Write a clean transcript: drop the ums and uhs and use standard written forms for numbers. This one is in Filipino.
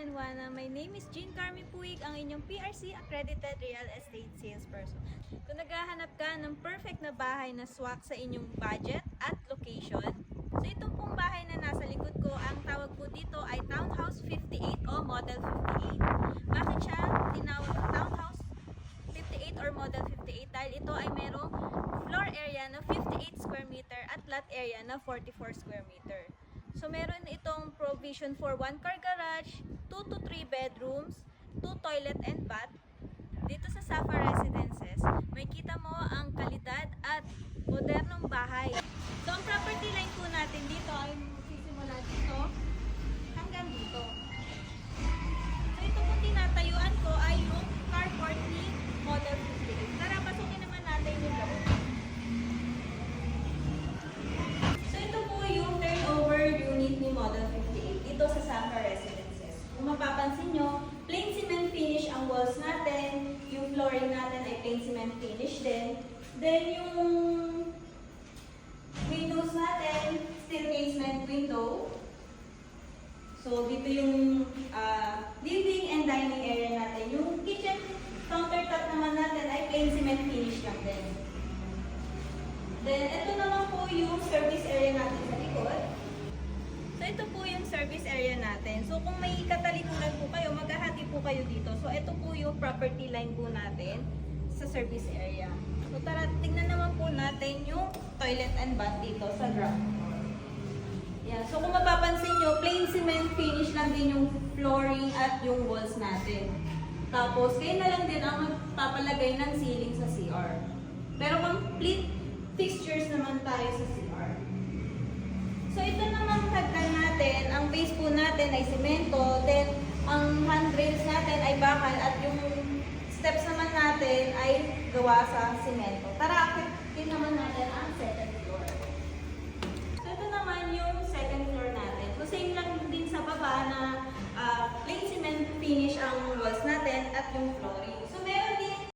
and Juana. My name is Jean Carmi Puig, ang inyong PRC Accredited Real Estate Salesperson. Kung naghahanap ka ng perfect na bahay na swak sa inyong budget at location, so itong pong bahay na nasa likod ko, ang tawag po dito ay Townhouse 58 o Model 58. Bakit siya tinawag Townhouse 58 or Model 58? Dahil ito ay merong floor area na 58 square meter at lot area na 44 square meter. So, meron itong provision for 1-car garage, 2 to 3 bedrooms, 2 toilet and bath. Dito sa Safa Residences, may kita mo ang kalidad at modernong bahay. So, ang property line po natin dito ay magsisimula dito hanggang dito. So, ito po tinatayuan ko ay yung carport ni Model 58. Tara, pasukin naman natin yung loob. So, ito po yung turnover unit ni Model 58 dito sa Safa Residences. Kung mapapansin nyo, plain cement finish ang walls natin, yung flooring natin ay plain cement finish din. Then, yung windows natin, steel casement window. So, dito yung living and dining area natin. Yung kitchen countertop naman natin ay plain cement finish lang din. Then, ito naman po yung service area natin sa likod. So, ito po yung service area natin. So, kung may katalikuran po kayo, maghahati po kayo dito. So, ito po yung property line po natin sa service area. So, tara, tingnan naman po natin yung toilet and bath dito sa ground floor. Yan. So, kung mapapansin nyo, plain cement finish lang din yung flooring at yung walls natin. Tapos, kayo na lang din ang magpapalagay ng ceiling sa CR. Pero complete fixtures naman tayo sa CR. So, ito namang hagdan natin, ang base po natin ay semento, then ang handrails natin ay bakal at yung steps naman natin ay gawa sa semento. Tara, akitin naman natin ang second floor. So, ito naman yung second floor natin. So, same lang din sa baba na plain cement finish ang walls natin at yung floor.